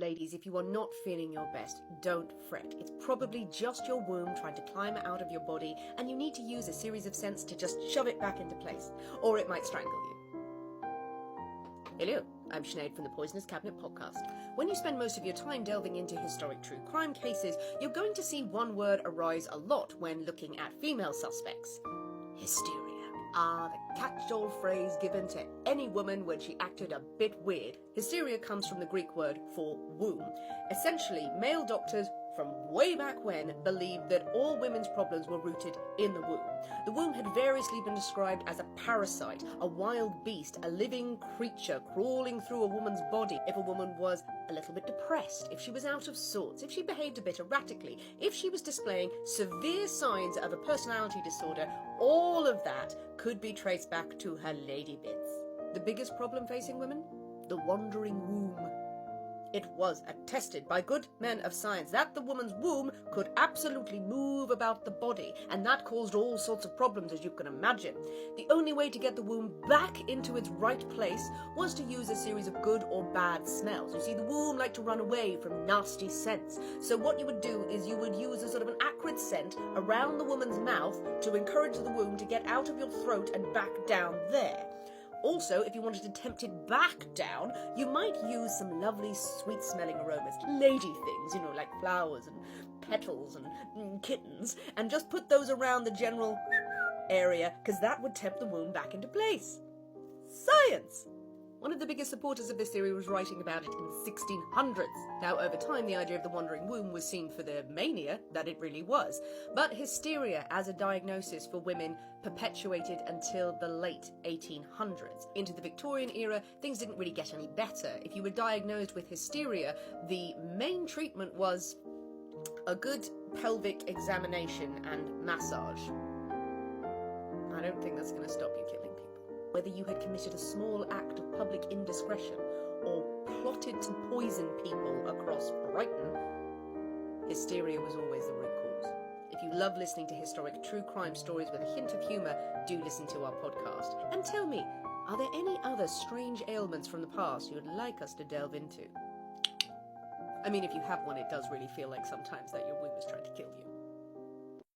ladies, if you are not feeling your best, don't fret. It's probably just your womb trying to climb out of your body, and you need to use a series of scents to just shove it back into place, or it might strangle you. Hello, I'm Sinead from the Poisonous Cabinet podcast. When you spend most of your time delving into historic true crime cases, you're going to see one word arise a lot when looking at female suspects: hysteria. The catch-all phrase given to any woman when she acted a bit weird. Hysteria comes from the Greek word for womb. Essentially, male doctors from way back when believed that all women's problems were rooted in the womb. The womb had variously been described as a parasite, a wild beast, a living creature crawling through a woman's body. If a woman was a little bit depressed, if she was out of sorts, if she behaved a bit erratically, if she was displaying severe signs of a personality disorder, all of that could be traced back to her lady bits. The biggest problem facing women? The wandering womb. It was attested by good men of science that the woman's womb could absolutely move about the body, and that caused all sorts of problems, as you can imagine. The only way to get the womb back into its right place was to use a series of good or bad smells. You see, the womb liked to run away from nasty scents, so what you would do is you would use a sort of an acrid scent around the woman's mouth to encourage the womb to get out of your throat and back down there. Also, if you wanted to tempt it back down, you might use some lovely sweet-smelling aromas, lady things, like flowers and petals and kittens, and just put those around the general area, because that would tempt the womb back into place. Science! One of the biggest supporters of this theory was writing about it in the 1600s. Now, over time, the idea of the wandering womb was seen for the mania that it really was. But hysteria as a diagnosis for women perpetuated until the late 1800s. Into the Victorian era, things didn't really get any better. If you were diagnosed with hysteria, the main treatment was a good pelvic examination and massage. I don't think that's going to stop you killing people. Whether you had committed a small act of public indiscretion or plotted to poison people across Brighton, hysteria was always the root cause. If you love listening to historic true crime stories with a hint of humour, do listen to our podcast. And tell me, are there any other strange ailments from the past you would like us to delve into? I mean, if you have one, it does really feel like sometimes that your womb is trying to kill you.